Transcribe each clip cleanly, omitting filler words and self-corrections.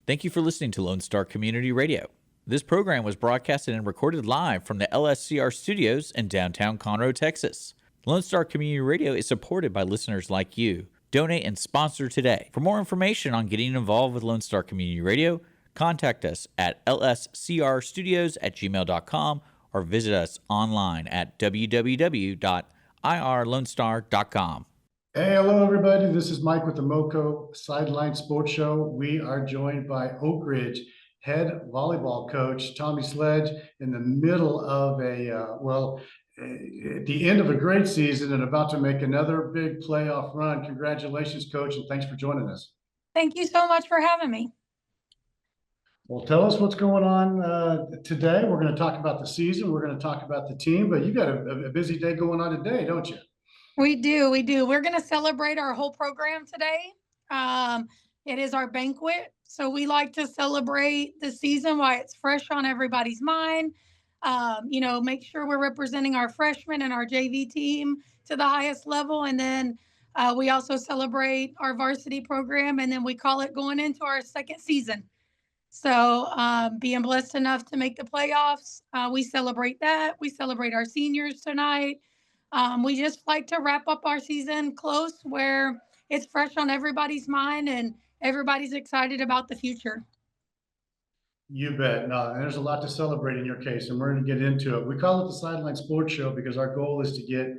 Thank you for listening to Lone Star Community Radio. This program was broadcasted and recorded live from the LSCR studios in downtown Conroe, Texas. Lone Star Community Radio is supported by listeners like you. Donate and sponsor today. For more information on getting involved with Lone Star Community Radio, contact us at lscrstudios@gmail.com or visit us online at www.irlonestar.com. Hey, hello, everybody. This is Mike with the MoCo Sidelines Sports Show. We are joined by Oak Ridge head volleyball coach Tommy Sledge in the middle of at the end of a great season and about to make another big playoff run. Congratulations, Coach, and thanks for joining us. Thank you so much for having me. Well, tell us what's going on today. We're going to talk about the season. We're going to talk about the team, but you got a busy day going on today, don't you? We do. We're going to celebrate our whole program today. It is our banquet. So we like to celebrate the season while it's fresh on everybody's mind. Make sure we're representing our freshmen and our JV team to the highest level. And then we also celebrate our varsity program. And then we call it going into our second season. So being blessed enough to make the playoffs, we celebrate that. We celebrate our seniors tonight. We just like to wrap up our season close where it's fresh on everybody's mind and everybody's excited about the future. You bet. No, there's a lot to celebrate in your case, and we're going to get into it. We call it the Sideline Sports Show because our goal is to get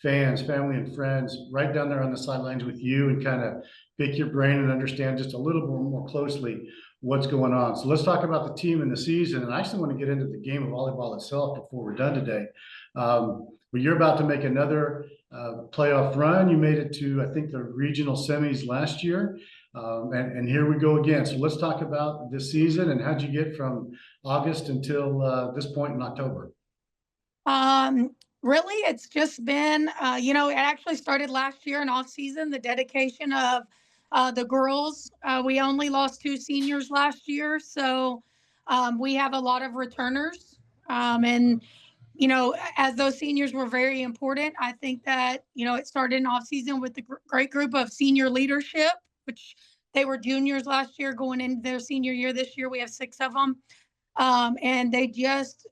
fans, family, and friends right down there on the sidelines with you and kind of pick your brain and understand just a little more closely what's going on. So let's talk about the team and the season. And I actually want to get into the game of volleyball itself before we're done today. But you're about to make another playoff run. You made it to, I think, the regional semis last year. And here we go again. So let's talk about this season and how'd you get from August until this point in October? Really, it's just been, it actually started last year in off season, the dedication of the girls. We only lost 2 seniors last year. So we have a lot of returners. As those seniors were very important, I think that, it started in off season with the great group of senior leadership, which they were juniors last year going into their senior year. This year we have 6 of them. And they just,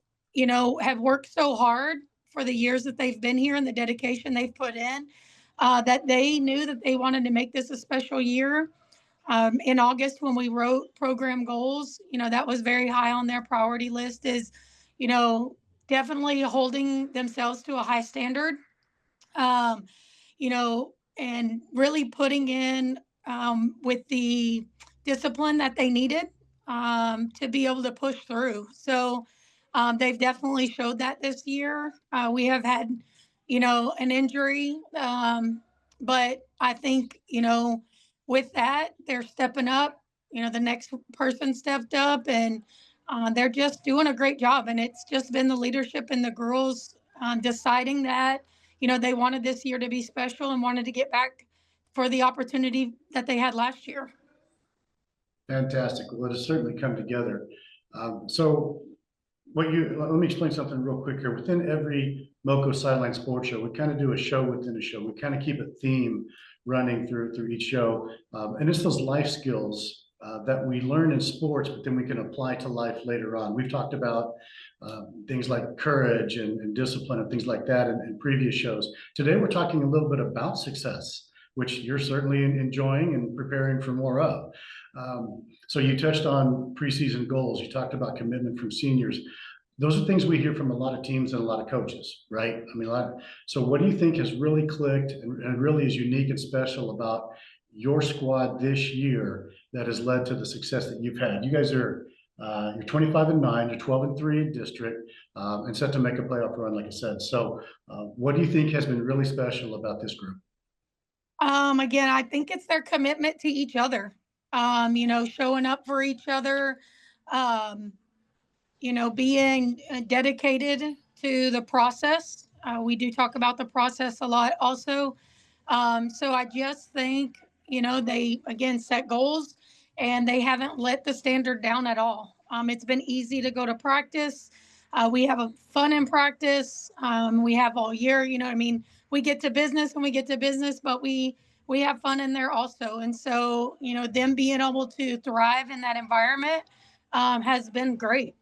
have worked so hard for the years that they've been here and the dedication they've put in, that they knew that they wanted to make this a special year. In August, when we wrote program goals, that was very high on their priority list is, definitely holding themselves to a high standard, and really putting in with the discipline that they needed to be able to push through. So they've definitely showed that this year. We have had, an injury, but I think, with that, they're stepping up. The next person stepped up and they're just doing a great job. And it's just been the leadership and the girls deciding that, they wanted this year to be special and wanted to get back for the opportunity that they had last year. Fantastic. Well, it has certainly come together. Let me explain something real quick here. Within every MoCo Sideline Sports Show, we kind of do a show within a show. We kind of keep a theme running through each show. And it's those life skills that we learn in sports, but then we can apply to life later on. We've talked about things like courage and discipline and things like that in previous shows. Today, we're talking a little bit about success, which you're certainly enjoying and preparing for more of. So you touched on preseason goals. You talked about commitment from seniors. Those are things we hear from a lot of teams and a lot of coaches, right? So what do you think has really clicked and really is unique and special about your squad this year that has led to the success that you've had? You guys are you're 25-9, you're 12-3 in district, and set to make a playoff run, like I said. So what do you think has been really special about this group? Again, I think it's their commitment to each other, showing up for each other, being dedicated to the process. We do talk about the process a lot also. So I just think, they, again, set goals and they haven't let the standard down at all. It's been easy to go to practice. We have a fun in practice. We have all year, we get to business, but we we have fun in there also. And so, them being able to thrive in that environment has been great.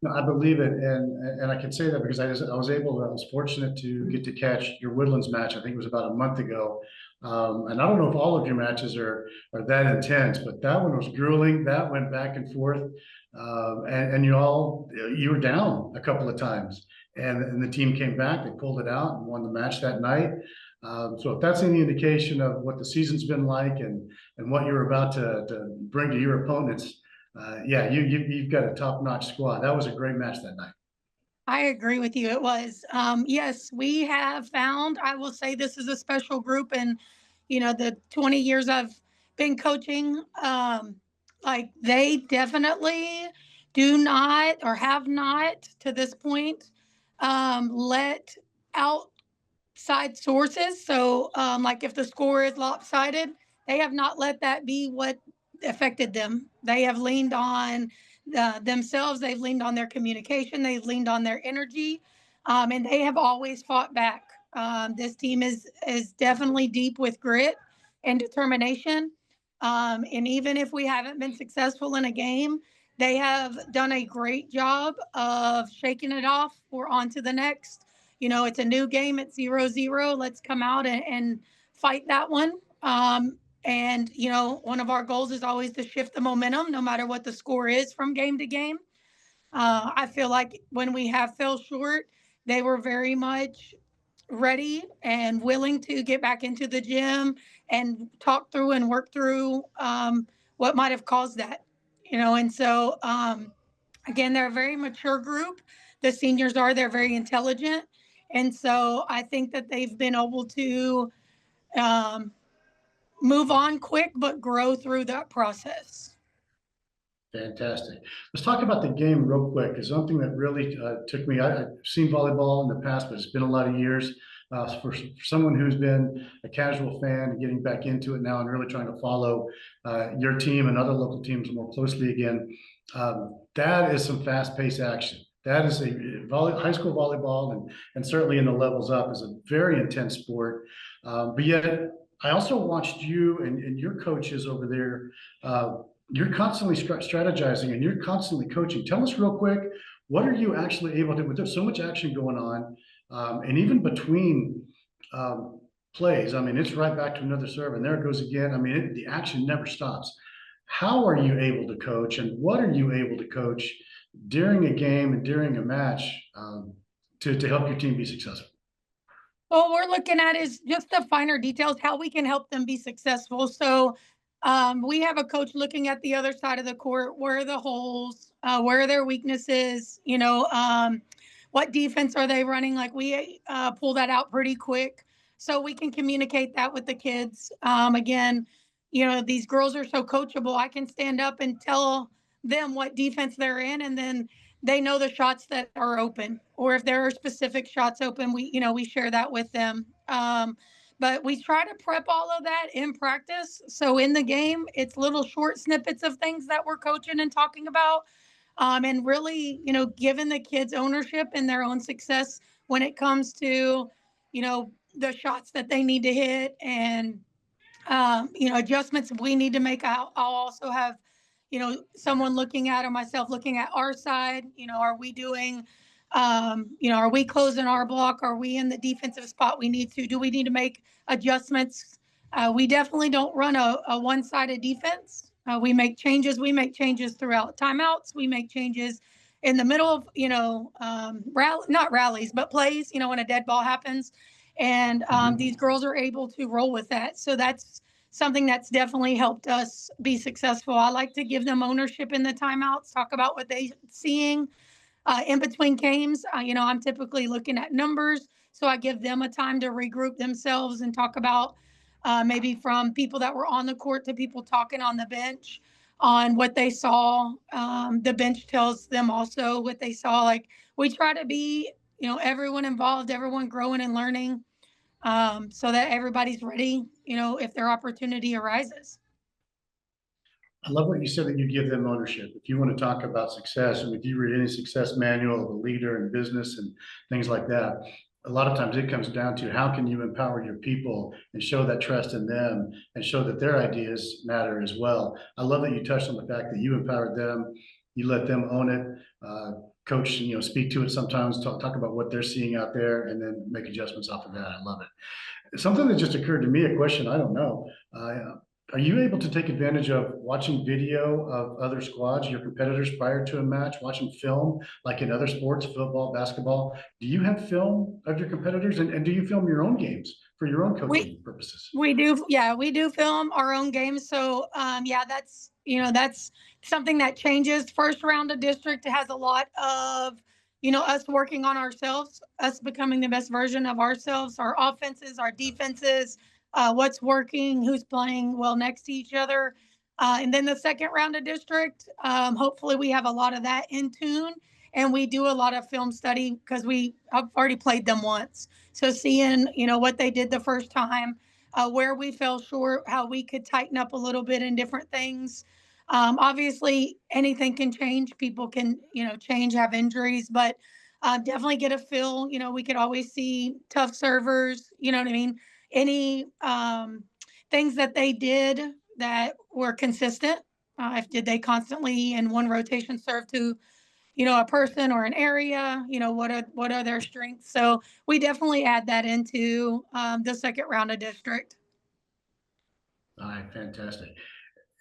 No, I believe it, and I can say that because I was fortunate to get to catch your Woodlands match. I think it was about a month ago, and I don't know if all of your matches are that intense, but that one was grueling. That went back and forth, and you were down a couple of times, and the team came back. They pulled it out and won the match that night. So if that's any indication of what the season's been like and what you're about to bring to your opponents. Yeah, you've got a top-notch squad. That was a great match that night. I agree with you. It was. Yes, we have found, I will say this is a special group. And, the 20 years I've been coaching, like they definitely do not or have not to this point let outside sources. So, like if the score is lopsided, they have not let that be what affected them. They have leaned on themselves. They've leaned on their communication. They've leaned on their energy, and they have always fought back. This team is definitely deep with grit and determination. And even if we haven't been successful in a game, they have done a great job of shaking it off. We're on to the next. It's a new game. It's 0-0. Let's come out and fight that one. And, one of our goals is always to shift the momentum, no matter what the score is from game to game. I feel like when we have fell short, they were very much ready and willing to get back into the gym and talk through and work through what might have caused that, And so, again, they're a very mature group. The seniors they're very intelligent. And so I think that they've been able to um, move on quick, but grow through that process. Fantastic. Let's talk about the game real quick. It's something that really took me. I've seen volleyball in the past, but it's been a lot of years. For someone who's been a casual fan and getting back into it now and really trying to follow your team and other local teams more closely again, that is some fast-paced action. That is high school volleyball, and certainly in the levels up is a very intense sport. But yet, I also watched you and your coaches over there. You're constantly strategizing and you're constantly coaching. Tell us real quick, what are you actually able to, with there's so much action going on, and even between plays, I mean, it's right back to another serve and there it goes again. I mean, the action never stops. How are you able to coach and what are you able to coach during a game and during a match to help your team be successful? What we're looking at is just the finer details, how we can help them be successful. So we have a coach looking at the other side of the court. Where are the holes? Where are their weaknesses? What defense are they running? Like we pull that out pretty quick so we can communicate that with the kids. Again, these girls are so coachable. I can stand up and tell them what defense they're in, and then they know the shots that are open, or if there are specific shots open, we share that with them. But we try to prep all of that in practice. So in the game, it's little short snippets of things that we're coaching and talking about. And really, giving the kids ownership in their own success when it comes to, the shots that they need to hit and, adjustments we need to make. I'll also have, someone looking at or myself looking at our side. Are we doing, are we closing our block? Are we in the defensive spot we need to? Do we need to make adjustments? We definitely don't run a one-sided defense. We make changes. We make changes throughout timeouts. We make changes in the middle of, not rallies, but plays, when a dead ball happens. And these girls are able to roll with that. So that's something that's definitely helped us be successful. I like to give them ownership in the timeouts, talk about what they're seeing. In between games, I'm typically looking at numbers. So I give them a time to regroup themselves and talk about maybe from people that were on the court to people talking on the bench on what they saw. The bench tells them also what they saw. Like we try to be, everyone involved, everyone growing and learning so that everybody's ready, if their opportunity arises. I love what you said that you give them ownership. If you want to talk about success, and if you read any success manual of a leader in business and things like that, a lot of times it comes down to how can you empower your people and show that trust in them and show that their ideas matter as well. I love that you touched on the fact that you empowered them, you let them own it, coach, speak to it sometimes, talk about what they're seeing out there, and then make adjustments off of that. I love it. Something that just occurred to me, a question I don't know. Are you able to take advantage of watching video of other squads, your competitors prior to a match, watching film like in other sports, football, basketball? Do you have film of your competitors, and do you film your own games for your own coaching purposes? We do. Yeah, we do film our own games. So, yeah, that's something that changes. First round of district has a lot of, us working on ourselves, us becoming the best version of ourselves, our offenses, our defenses, what's working, who's playing well next to each other. And then the second round of district, hopefully we have a lot of that in tune. And we do a lot of film study because I've already played them once. So seeing, what they did the first time, where we fell short, how we could tighten up a little bit in different things. Obviously, anything can change. People can, change, have injuries, but definitely get a feel. We could always see tough servers. You know what I mean? Any things that they did that were consistent. If did they constantly in one rotation serve to a person or an area, what are their strengths? So we definitely add that into the second round of district. All right, fantastic.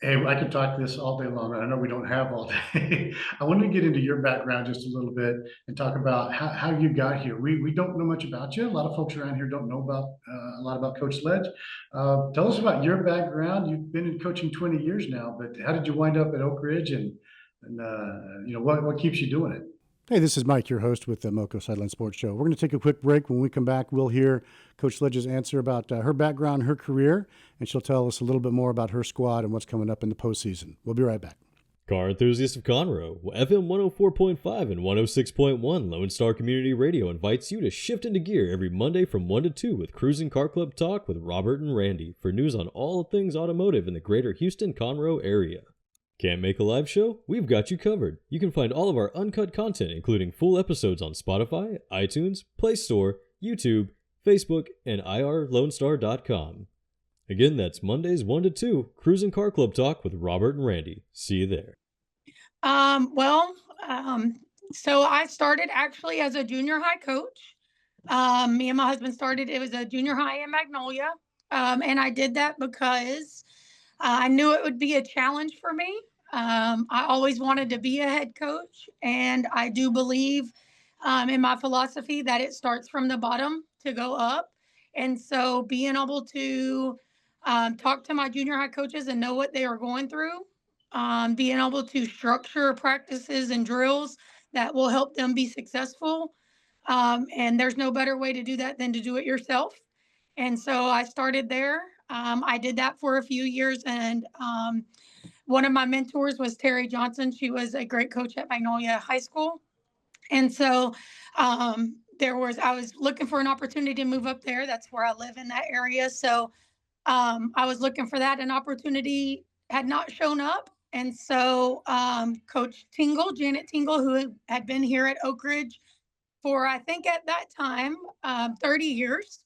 Hey, I could talk this all day long. I know we don't have all day. I wanted to get into your background just a little bit and talk about how you got here. We don't know much about you. A lot of folks around here don't know about a lot about Coach Sledge. Tell us about your background. You've been in coaching 20 years now, but how did you wind up at Oak Ridge, and what keeps you doing it? Hey, this is Mike, your host with the MoCo Sidelines Sports Show. We're going to take a quick break. When we come back, we'll hear Coach Sledge's answer about her background, her career, and she'll tell us a little bit more about her squad and what's coming up in the postseason. We'll be right back. Car enthusiasts of Conroe, FM 104.5 and 106.1 Lone Star Community Radio invites you to shift into gear every Monday from 1 to 2 with Cruising Car Club Talk with Robert and Randy for news on all things automotive in the greater Houston-Conroe area. Can't make a live show? We've got you covered. You can find all of our uncut content, including full episodes on Spotify, iTunes, Play Store, YouTube, Facebook, and irlonestar.com. Again, that's Mondays 1 to 2, Cruising Car Club Talk with Robert and Randy. See you there. So I started actually as a junior high coach. Me and my husband started, it was a junior high in Magnolia. And I did that because I knew it would be a challenge for me. I always wanted to be a head coach, and I do believe in my philosophy that it starts from the bottom to go up. And so being able to talk to my junior high coaches and know what they are going through, being able to structure practices and drills that will help them be successful. And there's no better way to do that than to do it yourself. And so I started there. I did that for a few years, and one of my mentors was Terry Johnson. She was a great coach at Magnolia High School. And so I was looking for an opportunity to move up there. That's where I live, in that area. So I was looking for that. An opportunity had not shown up. And so Coach Janet Tingle, who had been here at Oak Ridge for, I think at that time, 30 years,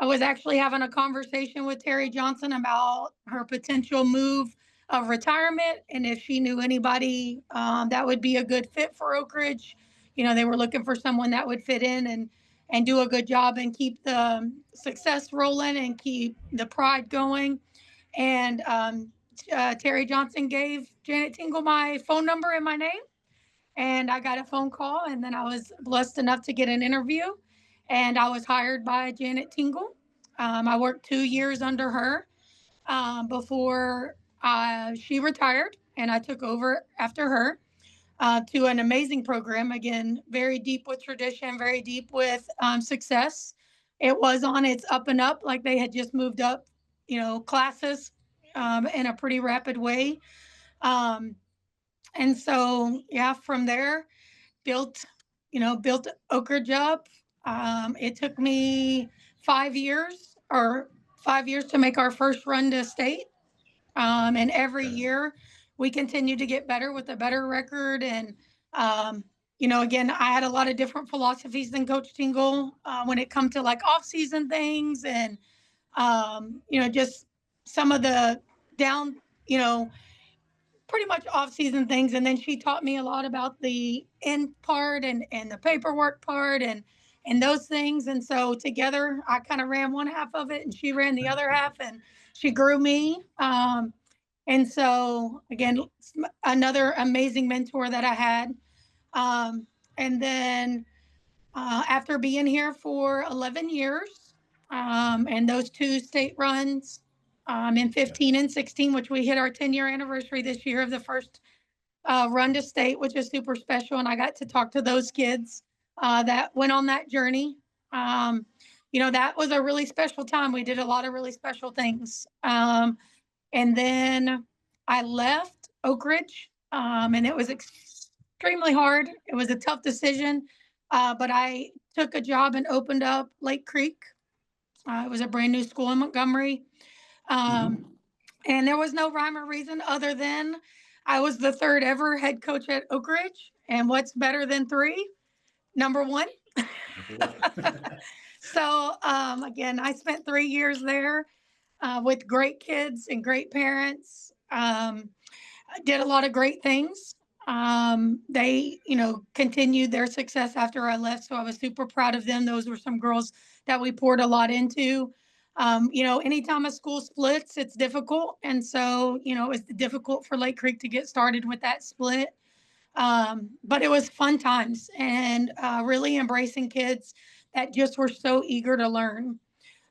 I was actually having a conversation with Terry Johnson about her potential move of retirement, and if she knew anybody that would be a good fit for Oak Ridge. They were looking for someone that would fit in and do a good job and keep the success rolling and keep the pride going. And Terry Johnson gave Janet Tingle my phone number and my name, and I got a phone call, and then I was blessed enough to get an interview, and I was hired by Janet Tingle. I worked 2 years under her before she retired, and I took over after her to an amazing program. Again, very deep with tradition, very deep with success. It was on its up and up, like they had just moved up, classes in a pretty rapid way. And so, yeah, from there, built Oak Ridge up. It took me 5 years to make our first run to state. And every year we continue to get better with a better record. And again, I had a lot of different philosophies than Coach Tingle when it come to like off-season things and, just some of the down, pretty much off-season things. And then she taught me a lot about the end part and the paperwork part and those things. And so together I kind of ran one half of it and she ran the other half, and she grew me. And so again, another amazing mentor that I had. And then after being here for 11 years, and those 2 state runs in 15 and 16, which we hit our 10-year anniversary this year of the first run to state, which is super special. And I got to talk to those kids that went on that journey. That was a really special time. We did a lot of really special things. And then I left Oak Ridge, and it was extremely hard. It was a tough decision, but I took a job and opened up Lake Creek. It was a brand new school in Montgomery. And there was no rhyme or reason other than I was the 3rd ever head coach at Oak Ridge. And what's better than 3? Number 1. So again, I spent 3 years there with great kids and great parents. I did a lot of great things. They, continued their success after I left. So I was super proud of them. Those were some girls that we poured a lot into. Anytime a school splits, it's difficult. And so, it was difficult for Lake Creek to get started with that split. But it was fun times and really embracing kids that just were so eager to learn.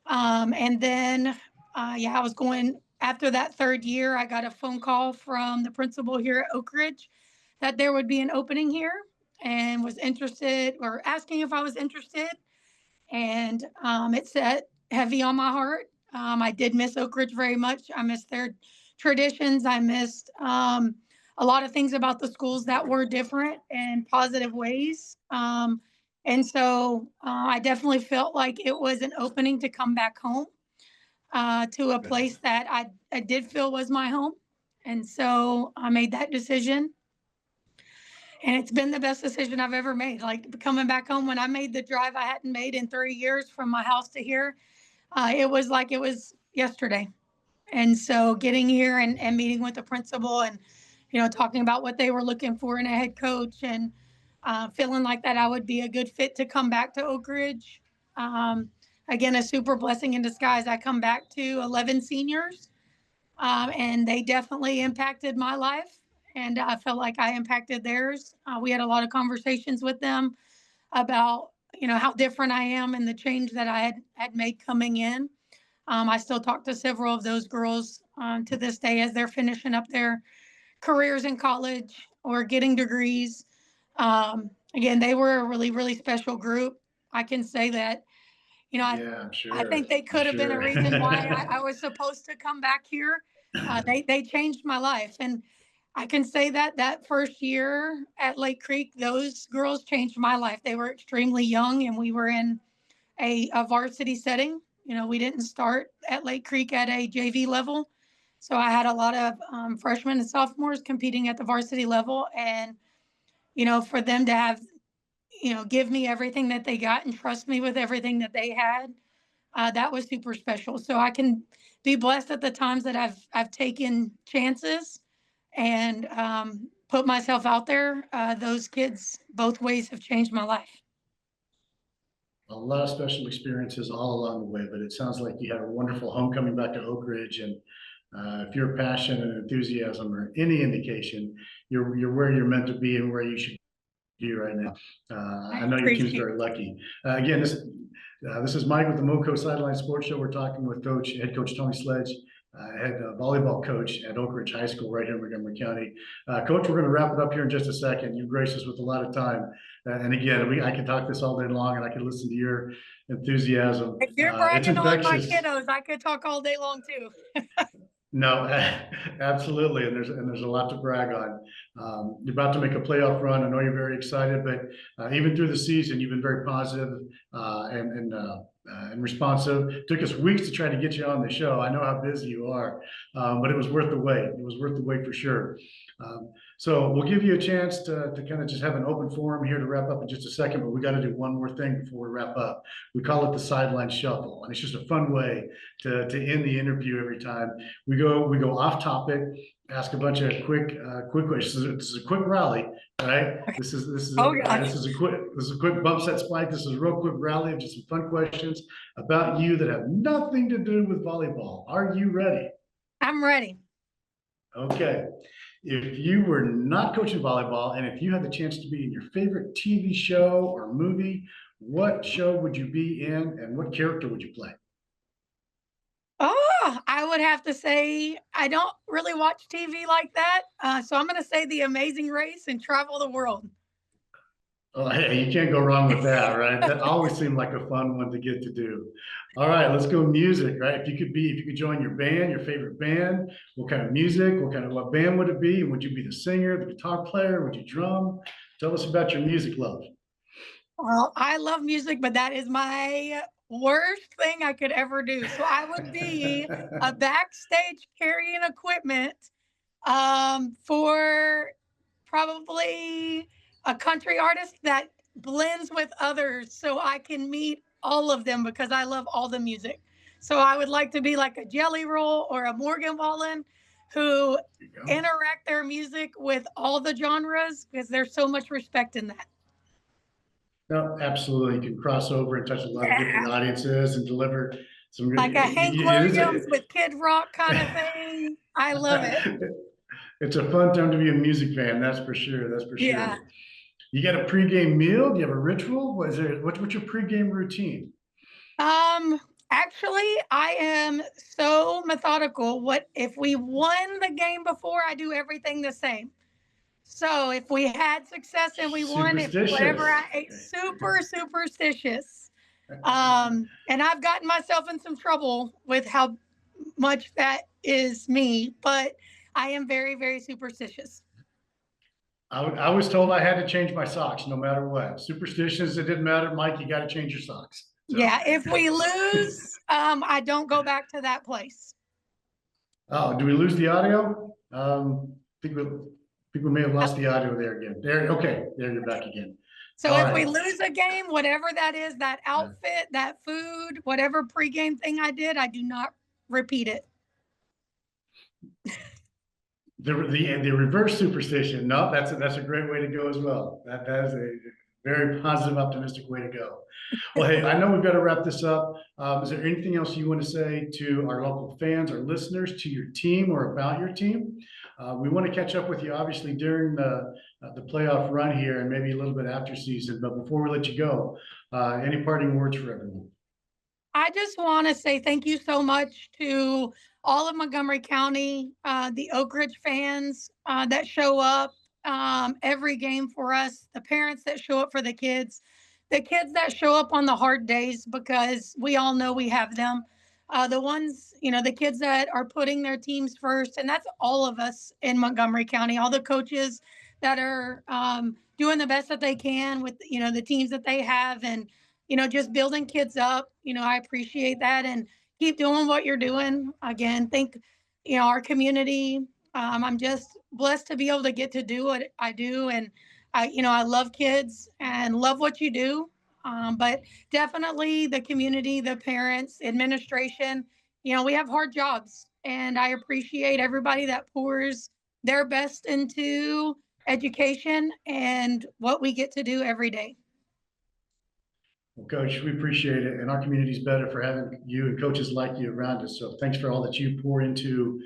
And then, I was going after that 3rd year, I got a phone call from the principal here at Oak Ridge that there would be an opening here and was interested or asking if I was interested. And it set heavy on my heart. I did miss Oak Ridge very much. I missed their traditions. I missed a lot of things about the schools that were different in positive ways. And so I definitely felt like it was an opening to come back home to a place that I did feel was my home. And so I made that decision. And it's been the best decision I've ever made. Like coming back home, when I made the drive I hadn't made in 3 years from my house to here, it was like it was yesterday. And so getting here and meeting with the principal and, talking about what they were looking for in a head coach and feeling like that I would be a good fit to come back to Oak Ridge. Again, a super blessing in disguise. I come back to 11 seniors, and they definitely impacted my life. And I felt like I impacted theirs. We had a lot of conversations with them about, how different I am and the change that I had made coming in. I still talk to several of those girls to this day as they're finishing up their careers in college or getting degrees. Again, they were a really, really special group. I can say that, I'm sure. I think they could have been a reason why I was supposed to come back here. They changed my life. And I can say that first year at Lake Creek, those girls changed my life. They were extremely young and we were in a varsity setting. We didn't start at Lake Creek at a JV level. So I had a lot of freshmen and sophomores competing at the varsity level. And, for them to have, give me everything that they got and trust me with everything that they had, that was super special. So I can be blessed at the times that I've taken chances and put myself out there. Those kids both ways have changed my life. A lot of special experiences all along the way, but it sounds like you had a wonderful homecoming back to Oak Ridge. And if your passion and enthusiasm are any indication, you're where you're meant to be and where you should be right now. I know your team's very lucky. Again, this is Mike with the MoCo Sidelines Sports Show. We're talking with head coach Tony Sledge, head volleyball coach at Oak Ridge High School right here in Montgomery County. Coach, we're going to wrap it up here in just a second. You graced us with a lot of time. And again, I could talk this all day long and I could listen to your enthusiation. If you're bragging on my kiddos, I could talk all day long too. No, absolutely. And there's a lot to brag on. You're about to make a playoff run. I know you're very excited, but even through the season, you've been very positive and responsive. It took us weeks to try to get you on the show. I know how busy you are, but it was worth the wait. It was worth the wait for sure. So we'll give you a chance to kind of just have an open forum here to wrap up in just a second, but we got to do one more thing before we wrap up. We call it the sideline shuffle, and it's just a fun way to end the interview every time. We go off topic, ask a bunch of quick questions. This is a quick rally, right? This is a quick bump set spike. This is a real quick rally of just some fun questions about you that have nothing to do with volleyball. Are you ready? I'm ready. Okay. If you were not coaching volleyball and if you had the chance to be in your favorite TV show or movie, what show would you be in and what character would you play? Oh, I would have to say I don't really watch TV like that. So I'm going to say The Amazing Race and travel the world. Oh, hey, you can't go wrong with that, right? That always seemed like a fun one to get to do. All right, let's go music, right? If you could join your band, your favorite band, what kind of music, what band would it be? Would you be the singer, the guitar player? Would you drum? Tell us about your music love. Well, I love music, but that is my worst thing I could ever do. So I would be a backstage carrying equipment for probably a country artist that blends with others so I can meet all of them because I love all the music. So I would like to be like a Jelly Roll or a Morgan Wallen who interact their music with all the genres because there's so much respect in that. No, absolutely. You can cross over and touch a lot of different audiences and deliver some like a Hank Williams with Kid Rock kind of thing. I love it. It's a fun time to be a music fan. That's for sure. That's for sure. Yeah. You got a pregame meal? Do you have a ritual? What's your pregame routine? Actually, I am so methodical. What if we won the game before? I do everything the same. So if we had success and we won, if whatever I ate, super superstitious. And I've gotten myself in some trouble with how much that is me, but I am very, very superstitious. I was told I had to change my socks no matter what. Superstitions, it didn't matter, Mike. You got to change your socks. So. Yeah, if we lose, I don't go back to that place. Oh, do we lose the audio? I think we may have lost the audio there again. There, okay, there you're back again. So if we lose a game, whatever that is, that outfit, that food, whatever pregame thing I did, I do not repeat it. The reverse superstition. No, that's a great way to go as well. That is a very positive, optimistic way to go. Well, hey, I know we've got to wrap this up. Is there anything else you want to say to our local fans, our listeners, to your team, or about your team? We want to catch up with you, obviously, during the playoff run here, and maybe a little bit after season. But before we let you go, any parting words for everyone? I just want to say thank you so much to all of Montgomery County, the Oak Ridge fans that show up every game for us, the parents that show up for the kids that show up on the hard days, because we all know we have them. The ones, the kids that are putting their teams first, and that's all of us in Montgomery County, all the coaches that are doing the best that they can with, the teams that they have, and, just building kids up. I appreciate that, and keep doing what you're doing. Again, thank, our community. I'm just blessed to be able to get to do what I do. And I love kids and love what you do. But definitely the community, the parents, administration, we have hard jobs, and I appreciate everybody that pours their best into education and what we get to do every day. Well, Coach, we appreciate it, and our community is better for having you and coaches like you around us. So thanks for all that you pour into,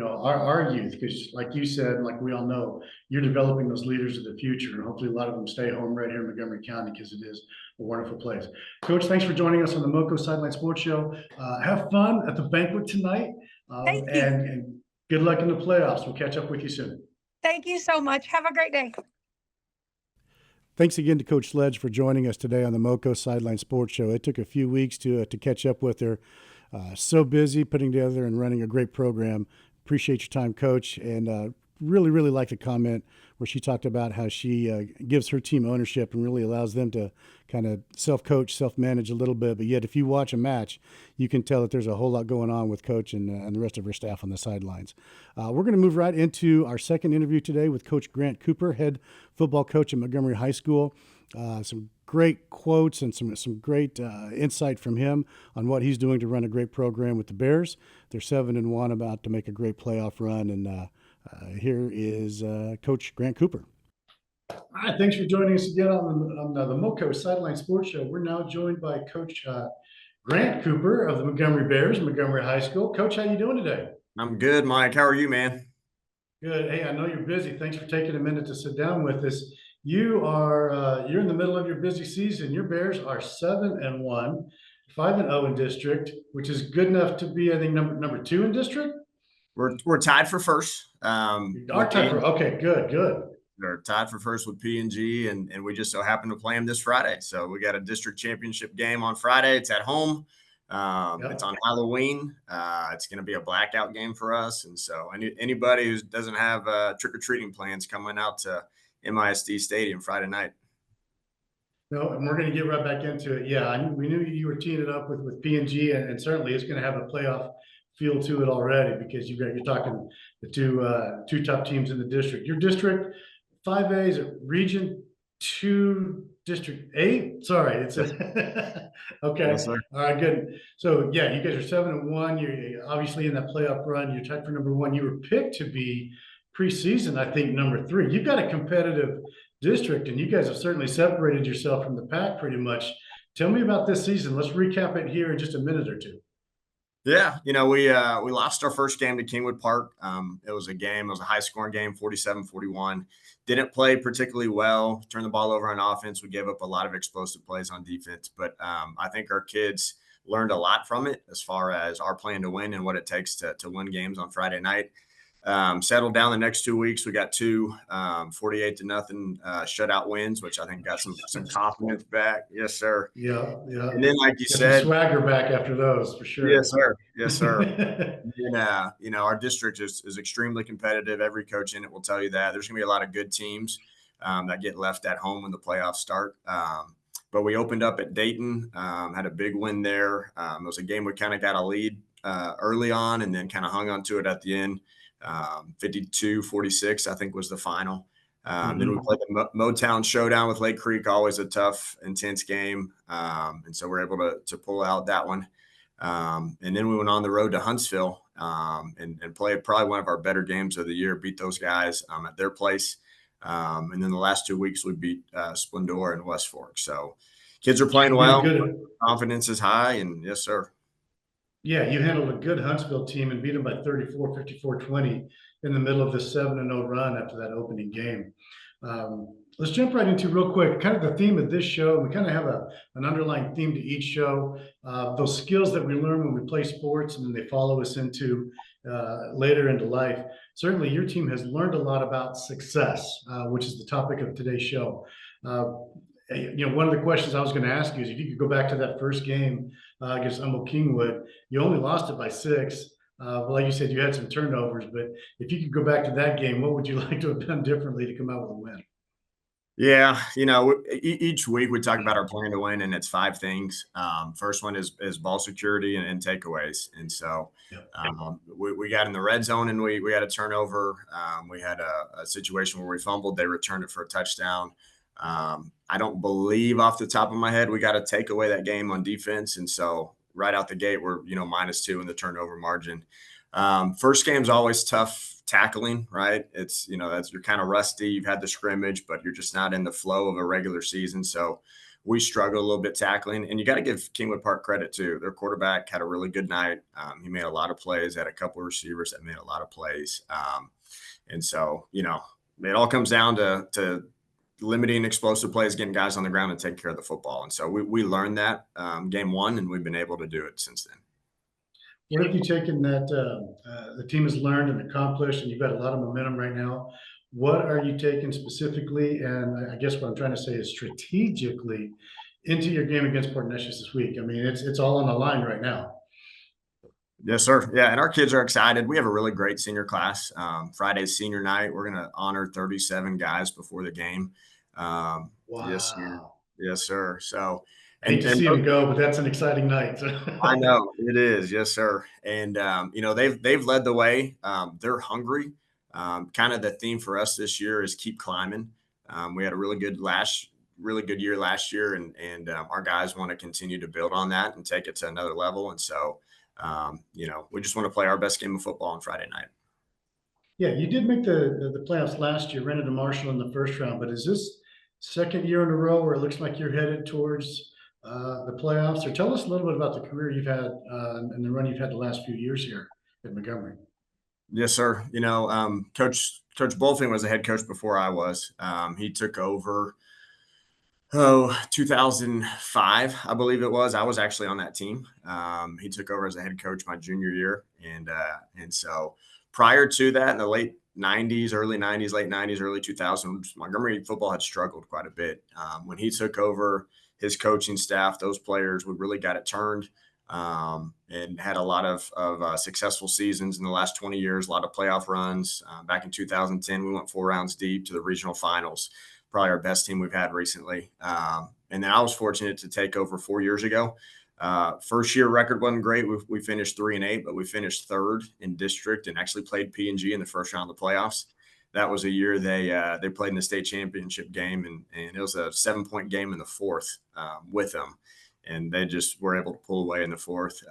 our youth, because like you said, like we all know, you're developing those leaders of the future, and hopefully a lot of them stay home right here in Montgomery County, because it is a wonderful place. Coach, thanks for joining us on the MoCo Sidelines Sports Show. Have fun at the banquet tonight, Thank you. And good luck in the playoffs. We'll catch up with you soon. Thank you so much. Have a great day. Thanks again to Coach Sledge for joining us today on the MoCo Sideline Sports Show. It took a few weeks to catch up with her. So busy putting together and running a great program. Appreciate your time, Coach, and really, really like the comment where she talked about how she gives her team ownership and really allows them to kind of self-coach, self-manage a little bit. But yet, if you watch a match, you can tell that there's a whole lot going on with Coach and the rest of her staff on the sidelines. We're going to move right into our second interview today with Coach Grant Cooper, head football coach at Montgomery High School. Some great quotes and some great insight from him on what he's doing to run a great program with the Bears. They're 7-1, about to make a great playoff run, and here is Coach Grant Cooper. All right, thanks for joining us again on the MoCo Sidelines Sports Show. We're now joined by Coach Grant Cooper of the Montgomery Bears, Montgomery High School. Coach, how you doing today? I'm good, Mike. How are you, man? Good. Hey, I know you're busy. Thanks for taking a minute to sit down with us. You are you're in the middle of your busy season. Your Bears are 7-1, 5-0 in district, which is good enough to be, I think, number 2 in district. We're tied for first. Okay, good. They're tied for first with P&G, and we just so happen to play them this Friday. So we got a district championship game on Friday. It's at home. It's on Halloween. It's going to be a blackout game for us. And so anybody who doesn't have trick-or-treating plans coming out to MISD Stadium Friday night. No, and we're going to get right back into it. Yeah, we knew you were teeing it up with P&G, and certainly it's going to have a playoff feel to it already, because you're talking the two top teams in the district. Your district 5A is Region 2, District 8. Sorry, it's okay. Yes, all right, good. So yeah, you guys are 7-1. You're obviously in that playoff run. You're tied for number 1. You were picked to be preseason, I think, number 3. You've got a competitive district, and you guys have certainly separated yourself from the pack pretty much. Tell me about this season. Let's recap it here in just a minute or two. Yeah, we lost our first game to Kingwood Park. It was a high-scoring game, 47-41. Didn't play particularly well, turned the ball over on offense. We gave up a lot of explosive plays on defense. But I think our kids learned a lot from it as far as our plan to win and what it takes to win games on Friday night. Settled down the next 2 weeks. We got 2 48-0 shutout wins, which I think got some confidence back. Yes, sir. Yeah. And then, like you Get said, some swagger back after those, for sure. Yes, sir. And, our district is extremely competitive. Every coach in it will tell you that. There's going to be a lot of good teams that get left at home when the playoffs start. But we opened up at Dayton, had a big win there. It was a game we kind of got a lead early on and then kind of hung on to it at the end. 52-46, I think, was the final. Then we played the Motown Showdown with Lake Creek, always a tough, intense game. And so we're able to pull out that one. And then we went on the road to Huntsville and played probably one of our better games of the year, beat those guys at their place. And then the last 2 weeks we beat Splendor and West Fork. So kids are playing well. Good. Confidence is high, and yes, sir. Yeah, you handled a good Huntsville team and beat them by 34, 54-20 in the middle of this 7-0 run after that opening game. Let's jump right into real quick, kind of the theme of this show. We kind of have an underlying theme to each show. Those skills that we learn when we play sports and then they follow us into later into life. Certainly your team has learned a lot about success, which is the topic of today's show. One of the questions I was going to ask you is if you could go back to that first game against Humboldt Kingwood, you only lost it by 6. Like you said, you had some turnovers, but if you could go back to that game, what would you like to have done differently to come out with a win? Yeah, each week we talk about our plan to win, and it's 5 things. First one is ball security and takeaways. And so we got in the red zone and we had a turnover. We had a situation where we fumbled. They returned it for a touchdown. I don't believe off the top of my head we got to take away that game on defense. And so right out the gate, we're, -2 in the turnover margin. First game's always tough tackling, right? It's, you're kind of rusty. You've had the scrimmage, but you're just not in the flow of a regular season. So we struggle a little bit tackling, and you got to give Kingwood Park credit too. Their quarterback had a really good night. He made a lot of plays, had a couple of receivers that made a lot of plays. And so, it all comes down to limiting explosive plays, getting guys on the ground and taking care of the football. And so we learned that game 1, and we've been able to do it since then. What have you taken that the team has learned and accomplished, and you've got a lot of momentum right now? What are you taking specifically, and I guess what I'm trying to say is strategically, into your game against Port Neches this week? I mean, it's all on the line right now. Yes, sir. Yeah, and our kids are excited. We have a really great senior class. Friday's senior night. We're going to honor 37 guys before the game. This year. Wow. Yes, sir. So, I hate to and see him go, but that's an exciting night. I know it is. Yes, sir. And they've led the way. They're hungry. Kind of the theme for us this year is keep climbing. We had a really good year last year, and our guys want to continue to build on that and take it to another level. And so, we just want to play our best game of football on Friday night. Yeah, you did make the playoffs last year, ran into Marshall in the first round, but is this second year in a row where it looks like you're headed towards the playoffs? Or tell us a little bit about the career you've had and the run you've had the last few years here at Montgomery. Yes, sir. Coach Bolfing was the head coach before I was. He took over 2005, I believe it was. I was actually on that team. He took over as a head coach my junior year, and so prior to that, in the late 90s, early 90s, late 90s, early 2000s, Montgomery football had struggled quite a bit. When he took over his coaching staff, those players we really got it turned, and had a lot of successful seasons in the last 20 years, a lot of playoff runs. Back in 2010, we went 4 rounds deep to the regional finals. Probably our best team we've had recently. And then I was fortunate to take over 4 years ago. First year record wasn't great. We finished 3-8, but we finished third in district and actually played P&G in the first round of the playoffs. That was a year they played in the state championship game, and it was a 7-point game in the fourth with them, and they just were able to pull away in the fourth.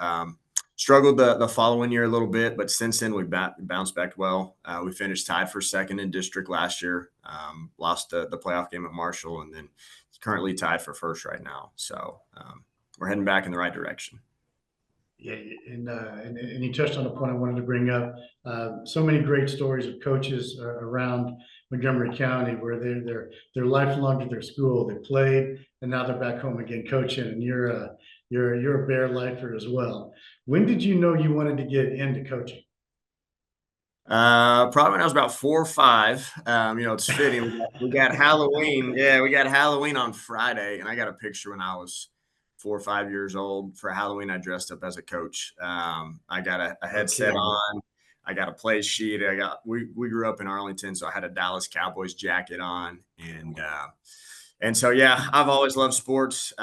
Struggled the following year a little bit, but since then we bounced back well. We finished tied for second in district last year, lost the playoff game at Marshall, and then currently tied for first right now. So we're heading back in the right direction. Yeah, and you touched on a point I wanted to bring up. So many great stories of coaches around Montgomery County where they're lifelong to their school. They played, and now they're back home again coaching. And you're a Bear lifer as well. When did you know you wanted to get into coaching? Probably when I was about 4 or 5. It's fitting. We got Halloween. Yeah, we got Halloween on Friday, and I got a picture when I was 4 or 5 years old. For Halloween, I dressed up as a coach. I got a headset on. I got a play sheet. We grew up in Arlington, so I had a Dallas Cowboys jacket on, and so yeah, I've always loved sports.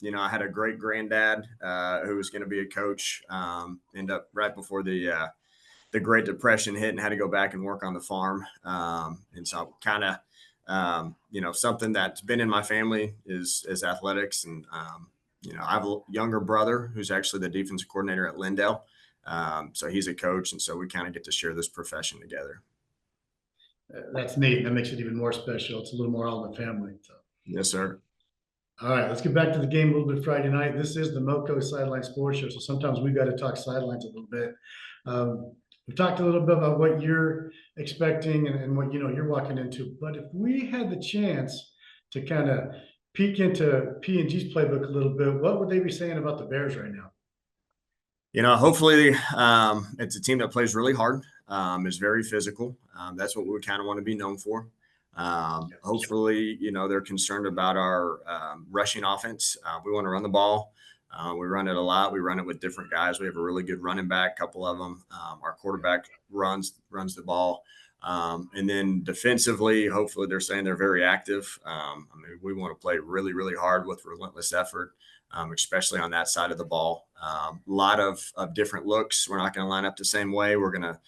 I had a great granddad who was going to be a coach. Ended up right before the Great Depression hit and had to go back and work on the farm. And so kind of, something that's been in my family is athletics. And, I have a younger brother who's actually the defensive coordinator at Lindale. So he's a coach. And so we kind of get to share this profession together. That's neat. That makes it even more special. It's a little more all in the family. So. Yes, sir. All right, let's get back to the game a little bit Friday night. This is the MoCo Sidelines Sports Show, so sometimes we've got to talk sidelines a little bit. We've talked a little bit about what you're expecting and what you're walking into. But if we had the chance to kind of peek into P&G's playbook a little bit, what would they be saying about the Bears right now? Hopefully it's a team that plays really hard, is very physical. That's what we kind of want to be known for. Hopefully, they're concerned about our rushing offense. We want to run the ball. We run it a lot. We run it with different guys. We have a really good running back, a couple of them. Our quarterback runs the ball. And then defensively, hopefully they're saying they're very active. We want to play really, really hard with relentless effort, especially on that side of the ball. A lot of different looks. We're not going to line up the same way. We're going to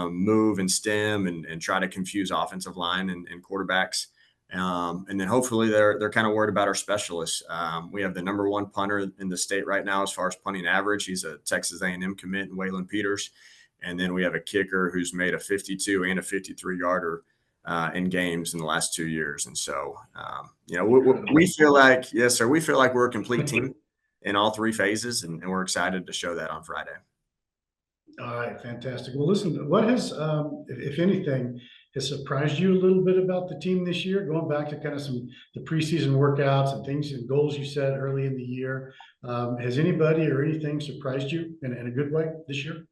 move and stem and try to confuse offensive line and quarterbacks. And then hopefully they're kind of worried about our specialists. We have the number 1 punter in the state right now as far as punting average. He's a Texas A&M commit in Waylon Peters. And then we have a kicker who's made a 52 and a 53-yarder in games in the last 2 years. And so, we feel like, yes, sir, we feel like we're a complete team in all 3 phases, and we're excited to show that on Friday. All right, fantastic. Well, listen, what has, if anything, has surprised you a little bit about the team this year, going back to kind of the preseason workouts and things and goals you set early in the year? Has anybody or anything surprised you in a good way this year?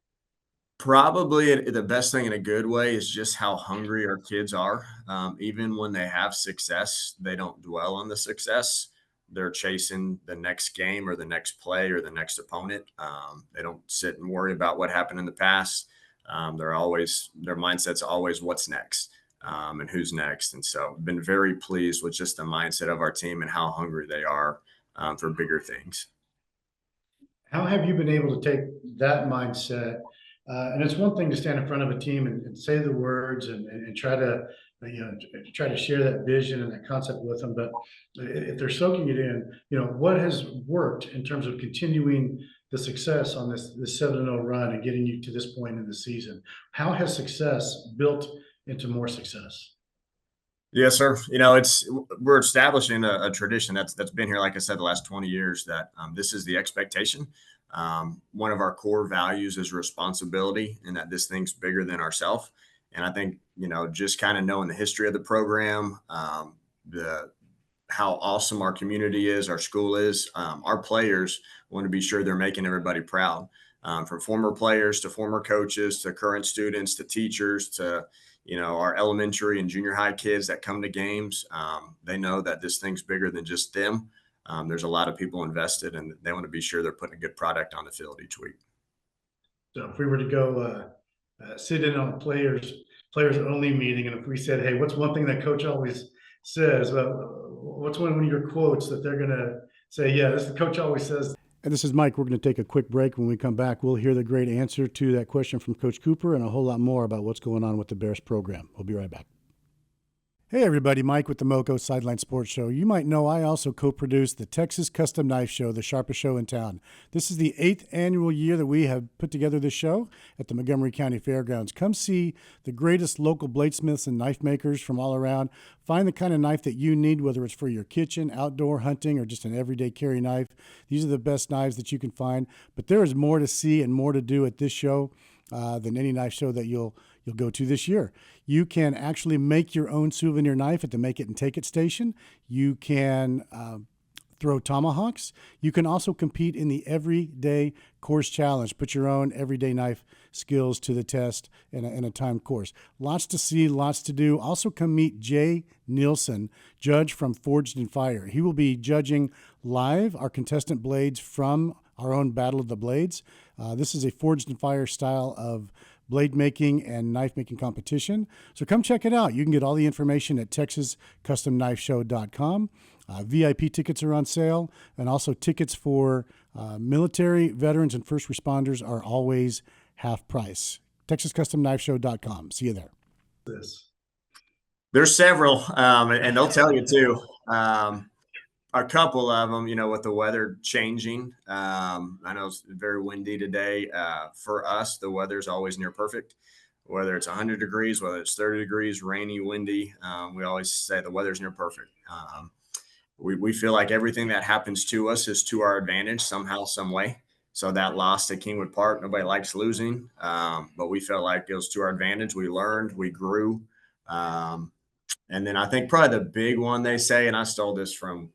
Probably the best thing in a good way is just how hungry our kids are. Even when they have success, they don't dwell on the success. they're chasing the next game or the next play or the next opponent. They don't sit and worry about what happened in the past. Their mindset's always what's next, and who's next. And so I've been very pleased with just the mindset of our team and how hungry they are for bigger things. How have you been able to take that mindset? And it's one thing to stand in front of a team and say the words and try to, try to share that vision and that concept with them. But if they're soaking it in, what has worked in terms of continuing the success on this 7-0 run and getting you to this point in the season? How has success built into more success? Yes, sir. We're establishing a tradition that's been here, like I said, the last 20 years, that this is the expectation. One of our core values is responsibility, and that this thing's bigger than ourselves. And I think, just kind of knowing the history of the program, how awesome our community is, our school is, our players want to be sure they're making everybody proud, from former players to former coaches to current students to teachers to our elementary and junior high kids that come to games. They know that this thing's bigger than just them. There's a lot of people invested, and they want to be sure they're putting a good product on the field each week. So if we were to go sit in on a players only meeting, and if we said, hey, what's one thing that coach always says? What's one of your quotes that they're going to say, yeah, this is the coach always says? And this is Mike. We're going to take a quick break. When we come back, we'll hear the great answer to that question from Coach Cooper and a whole lot more about what's going on with the Bears program. We'll be right back. Hey everybody, Mike with the MoCo Sidelines Sports Show. You might know I also co-produce the Texas Custom Knife Show, the sharpest show in town. This is the 8th annual year that we have put together this show at the Montgomery County Fairgrounds. Come see the greatest local bladesmiths and knife makers from all around. Find the kind of knife that you need, whether it's for your kitchen, outdoor hunting, or just an everyday carry knife. These are the best knives that you can find. But there is more to see and more to do at this show than any knife show that you'll go to this year. You can actually make your own souvenir knife at the Make It and Take It station. You can throw tomahawks. You can also compete in the Everyday Course Challenge. Put your own everyday knife skills to the test in a timed course. Lots to see, lots to do. Also come meet Jay Nielsen, judge from Forged in Fire. He will be judging live our contestant blades from our own Battle of the Blades. This is a Forged in Fire style of blade making and knife making competition. So come check it out. You can get all the information at texascustomknifeshow.com. VIP tickets are on sale, and also tickets for military, veterans, and first responders are always half price. texascustomknifeshow.com. See you there. There's several, and they'll tell you too. A couple of them, with the weather changing. I know it's very windy today. For us, the weather's always near perfect, whether it's 100 degrees, whether it's 30 degrees, rainy, windy. We always say the weather's near perfect. We feel like everything that happens to us is to our advantage somehow, some way. So that loss at Kingwood Park, nobody likes losing, but we felt like it was to our advantage. We learned, we grew. And then I think probably the big one they say, and I stole this from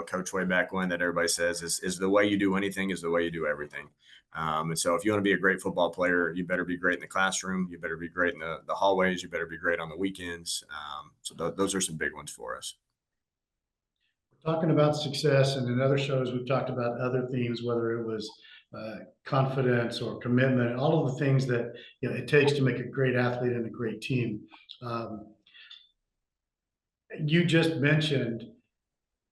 coach way back when, that everybody says is the way you do anything is the way you do everything. And so if you want to be a great football player, you better be great in the classroom. You better be great in the hallways. You better be great on the weekends. So those are some big ones for us. We're talking about success, and in other shows, we've talked about other themes, whether it was confidence or commitment, all of the things that it takes to make a great athlete and a great team. You just mentioned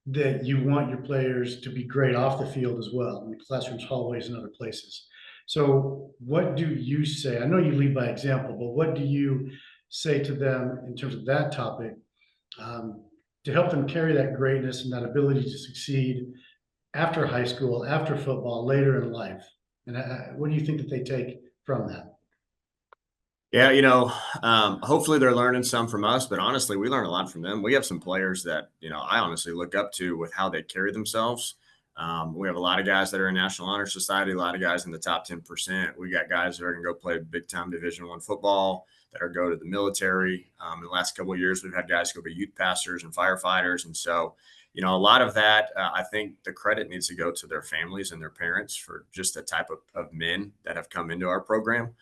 that you want your players to be great off the field as well, in the classrooms, hallways, and other places. So what do you say? I know you lead by example, but what do you say to them in terms of that topic to help them carry that greatness and that ability to succeed after high school, after football, later in life? And what do you think that they take from that? Yeah, hopefully they're learning some from us, but honestly, we learn a lot from them. We have some players that, I honestly look up to with how they carry themselves. We have a lot of guys that are in National Honor Society, a lot of guys in the top 10%. We got guys that are going to go play big time Division I football, that are go to the military. In the last couple of years, we've had guys go be youth pastors and firefighters. And so, a lot of that, I think the credit needs to go to their families and their parents for just the type of men that have come into our program.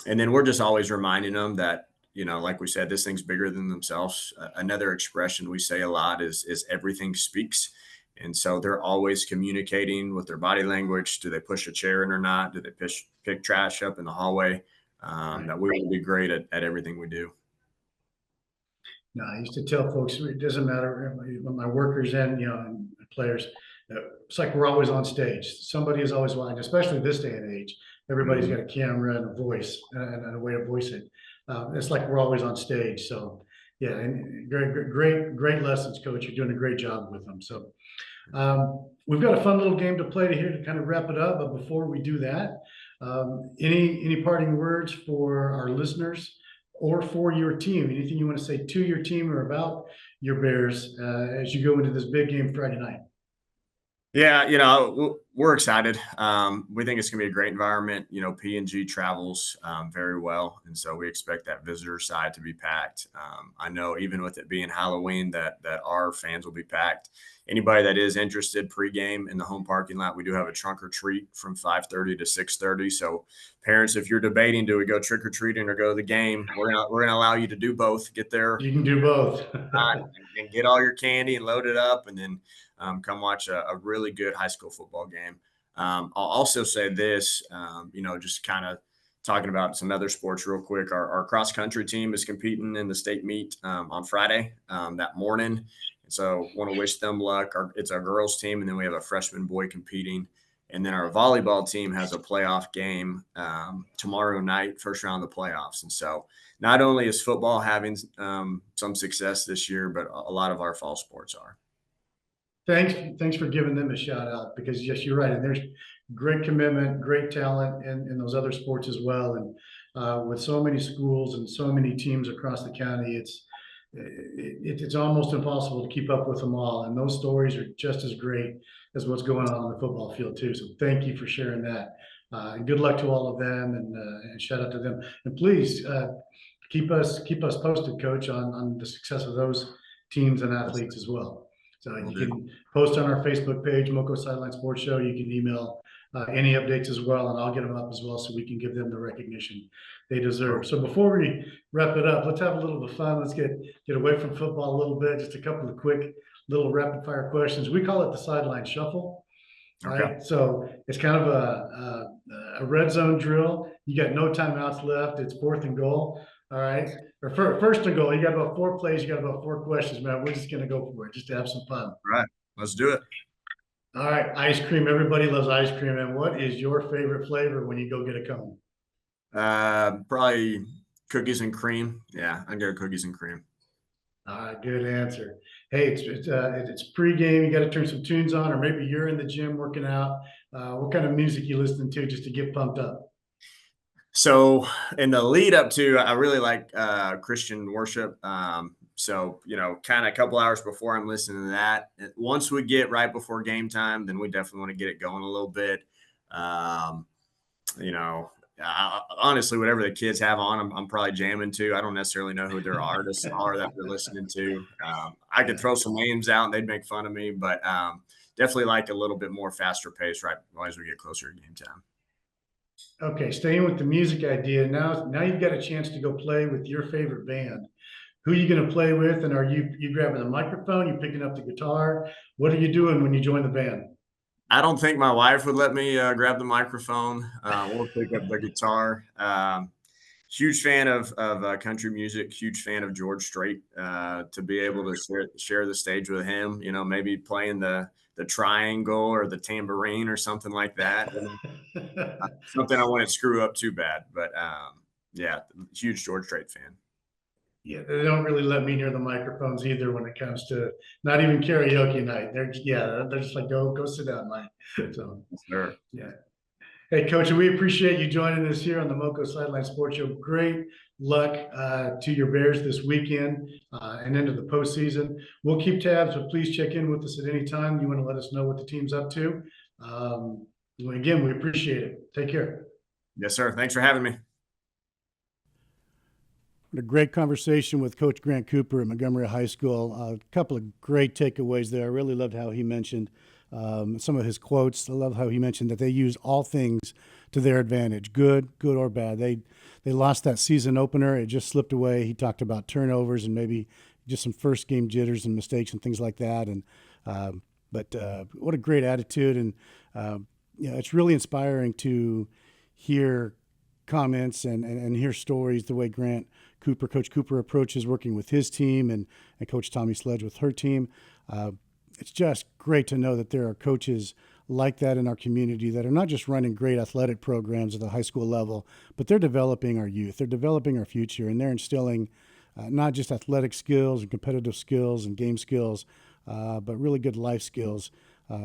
And then we're just always reminding them that like we said, this thing's bigger than themselves. Another expression we say a lot is everything speaks. And so they're always communicating with their body language. Do they push a chair in or not? Do they pick trash up in the hallway? That we will be great at everything we do. No, I used to tell folks, it doesn't matter when my workers and, and players, it's like we're always on stage. Somebody is always watching, especially this day and age. Everybody's got a camera and a voice and a way to voice it. It's like we're always on stage. So yeah, and great lessons, Coach. You're doing a great job with them. So we've got a fun little game to play here to kind of wrap it up. But before we do that, any parting words for our listeners or for your team? Anything you want to say to your team or about your Bears as you go into this big game Friday night? Yeah, we're excited. We think it's going to be a great environment. P&G travels very well, and so we expect that visitor side to be packed. I know even with it being Halloween that our fans will be packed. Anybody that is interested pregame in the home parking lot, we do have a trunk or treat from 5:30 to 6:30. So parents, if you're debating, do we go trick or treating or go to the game, we're gonna allow you to do both. Get there. You can do both. And get all your candy and load it up, and then come watch a really good high school football game. I'll also say this, just kind of talking about some other sports real quick. Our cross country team is competing in the state meet on Friday that morning. And so want to wish them luck. It's our girls team, and then we have a freshman boy competing. And then our volleyball team has a playoff game tomorrow night, first round of the playoffs. And so not only is football having some success this year, but a lot of our fall sports are. Thanks for giving them a shout out, because yes, you're right. And there's great commitment, great talent in those other sports as well. And with so many schools and so many teams across the county, it's almost impossible to keep up with them all. And those stories are just as great as what's going on the football field too. So thank you for sharing that. And good luck to all of them, and shout out to them. And please keep us posted, Coach, on the success of those teams and athletes as well. So you can post on our Facebook page, MoCo Sidelines Sports Show. You can email any updates as well, and I'll get them up as well so we can give them the recognition they deserve. So before we wrap it up, let's have a little bit of fun. Let's get away from football a little bit. Just a couple of quick little rapid fire questions. We call it the sideline shuffle. Okay. Right? So it's kind of a red zone drill. You got no timeouts left. It's 4th and goal. All right. Or first and goal, you got about 4 plays. You got about 4 questions, man. We're just going to go for it just to have some fun. All right. Let's do it. All right. Ice cream. Everybody loves ice cream. And what is your favorite flavor when you go get a cone? Probably cookies and cream. Yeah, I go cookies and cream. All right. Good answer. Hey, it's pregame. You got to turn some tunes on, or maybe you're in the gym working out. What kind of music you listening to just to get pumped up? So in the lead up to, I really like Christian worship. So, kind of a couple hours before I'm listening to that. Once we get right before game time, then we definitely want to get it going a little bit. Honestly, whatever the kids have on, I'm probably jamming to. I don't necessarily know who their artists are that they're listening to. I could throw some names out and they'd make fun of me, but definitely like a little bit more faster pace right as we get closer to game time. Okay, staying with the music idea. Now you've got a chance to go play with your favorite band. Who are you going to play with? And are you grabbing the microphone? You picking up the guitar? What are you doing when you join the band? I don't think my wife would let me grab the microphone or pick up the guitar. Huge fan of country music. Huge fan of George Strait. To be able to share the stage with him, maybe playing the triangle or the tambourine or something like that. Something I wouldn't screw up too bad, but yeah, huge George Strait fan. Yeah, they don't really let me near the microphones either when it comes to not even karaoke night. They're just like, go sit down, Mike. So sure. Yeah. Hey, Coach, we appreciate you joining us here on the MoCo Sidelines Sports Show. Great luck to your Bears this weekend and into the postseason. We'll keep tabs, but please check in with us at any time. You want to let us know what the team's up to. Again, we appreciate it. Take care. Yes, sir. Thanks for having me. A great conversation with Coach Grant Cooper at Montgomery High School. A couple of great takeaways there. I really loved how he mentioned some of his quotes. I love how he mentioned that they use all things to their advantage, good or bad. they lost that season opener. It just slipped away. He talked about turnovers and maybe just some first game jitters and mistakes and things like that. And but what a great attitude. And it's really inspiring to hear comments and hear stories the way Coach Cooper approaches working with his team and Coach Tommy Sledge with her team. It's just great to know that there are coaches like that in our community that are not just running great athletic programs at the high school level, but they're developing our youth. They're developing our future, and they're instilling not just athletic skills and competitive skills and game skills, but really good life skills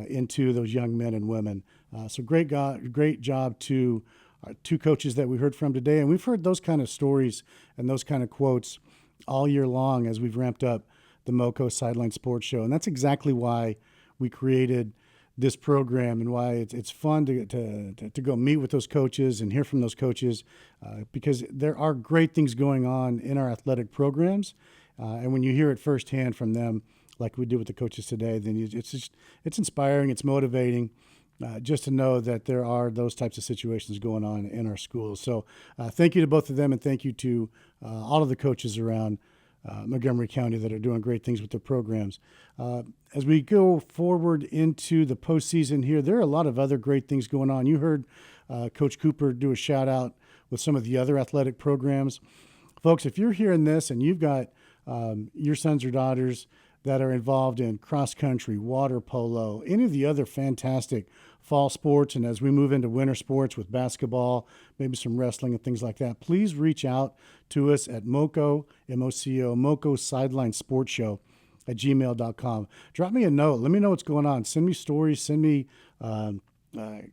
into those young men and women. So great job to our two coaches that we heard from today. And we've heard those kind of stories and those kind of quotes all year long as we've ramped up the MoCo Sidelines Sports Show. And that's exactly why we created this program and why it's fun to go meet with those coaches and hear from those coaches because there are great things going on in our athletic programs. And when you hear it firsthand from them, like we did with the coaches today, then it's inspiring, it's motivating just to know that there are those types of situations going on in our schools. So thank you to both of them, and thank you to all of the coaches around Montgomery County that are doing great things with their programs. As we go forward into the postseason here, there are a lot of other great things going on. You heard Coach Cooper do a shout out with some of the other athletic programs. Folks, if you're hearing this and you've got your sons or daughters that are involved in cross country, water polo, any of the other fantastic fall sports, and as we move into winter sports with basketball, maybe some wrestling and things like that, please reach out to us at MoCo, M-O-C-O, MoCo Sidelines Sports Show at gmail.com. Drop me a note. Let me know what's going on. Send me stories. Send me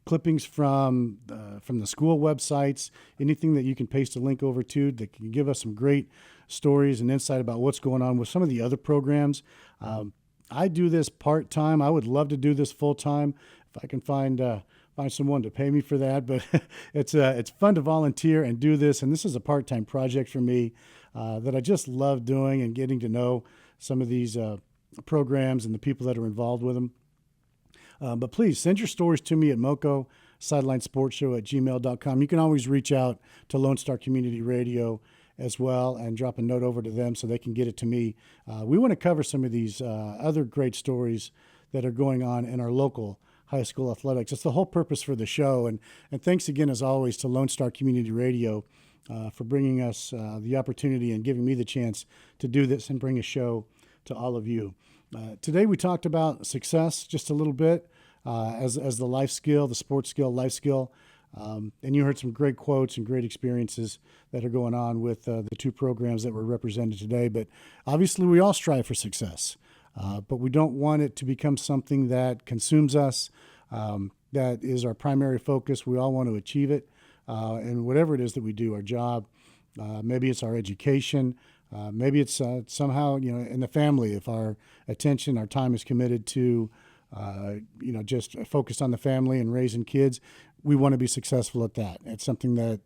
clippings from the school websites, anything that you can paste a link over to that can give us some great stories and insight about what's going on with some of the other programs. I do this part-time. I would love to do this full-time if I can find someone to pay me for that. But it's fun to volunteer and do this. And this is a part-time project for me that I just love doing and getting to know some of these programs and the people that are involved with them. But please send your stories to me at MoCo Sideline Sports Show at gmail.com. You can always reach out to Lone Star Community Radio as well and drop a note over to them so they can get it to me. We want to cover some of these other great stories that are going on in our local high school athletics. It's the whole purpose for the show. And thanks again, as always, to Lone Star Community Radio for bringing us the opportunity and giving me the chance to do this and bring a show to all of you. Today we talked about success just a little bit as the life skill, the sports skill, life skill. And you heard some great quotes and great experiences that are going on with the two programs that were represented today. But obviously we all strive for success, but we don't want it to become something that consumes us, that is our primary focus. We all want to achieve it. And whatever it is that we do, our job, maybe it's our education, maybe it's somehow, in the family, if our attention, our time is committed to, just focused on the family and raising kids, we want to be successful at that. It's something that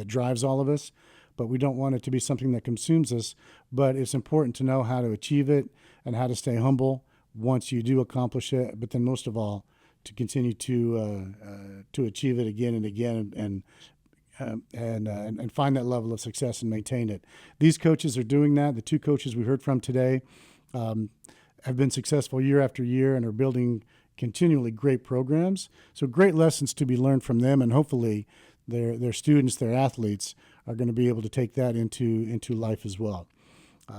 drives all of us, but we don't want it to be something that consumes us. But it's important to know how to achieve it and how to stay humble once you do accomplish it. But then most of all, to continue to achieve it again and again and find that level of success and maintain it. These coaches are doing that. The two coaches we heard from today have been successful year after year and are building continually great programs. So great lessons to be learned from them, and hopefully their students, their athletes, are going to be able to take that into life as well.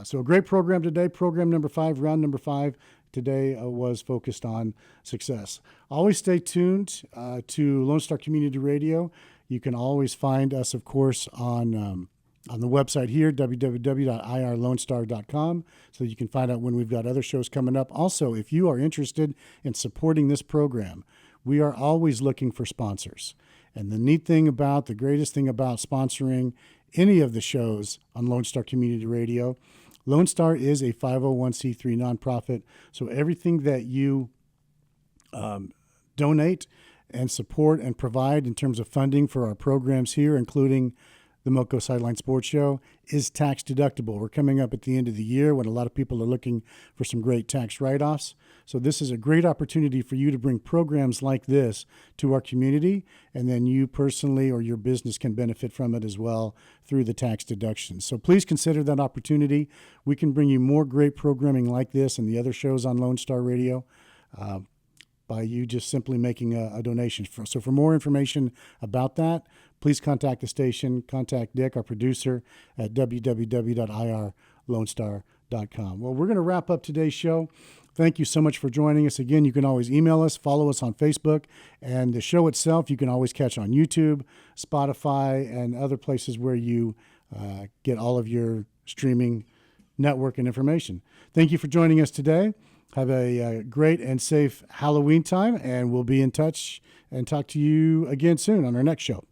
So a great program today. Program number 5, round number 5 today was focused on success. Always stay tuned to Lone Star Community Radio. You can always find us, of course, on the website here, www.irlonestar.com, so you can find out when we've got other shows coming up. Also, if you are interested in supporting this program, we are always looking for sponsors. And the greatest thing about sponsoring any of the shows on Lone Star Community Radio, Lone Star is a 501c3 nonprofit, so everything that you donate and support and provide in terms of funding for our programs here, including the MoCo Sideline Sports Show is tax deductible. We're coming up at the end of the year when a lot of people are looking for some great tax write-offs. So this is a great opportunity for you to bring programs like this to our community, and then you personally or your business can benefit from it as well through the tax deductions. So please consider that opportunity. We can bring you more great programming like this and the other shows on Lone Star Radio by you just simply making a donation. So for more information about that, please contact the station, contact Dick, our producer, at www.irlonestar.com. Well, we're going to wrap up today's show. Thank you so much for joining us. Again, you can always email us, follow us on Facebook, and the show itself you can always catch on YouTube, Spotify, and other places where you get all of your streaming network and information. Thank you for joining us today. Have a great and safe Halloween time, and we'll be in touch and talk to you again soon on our next show.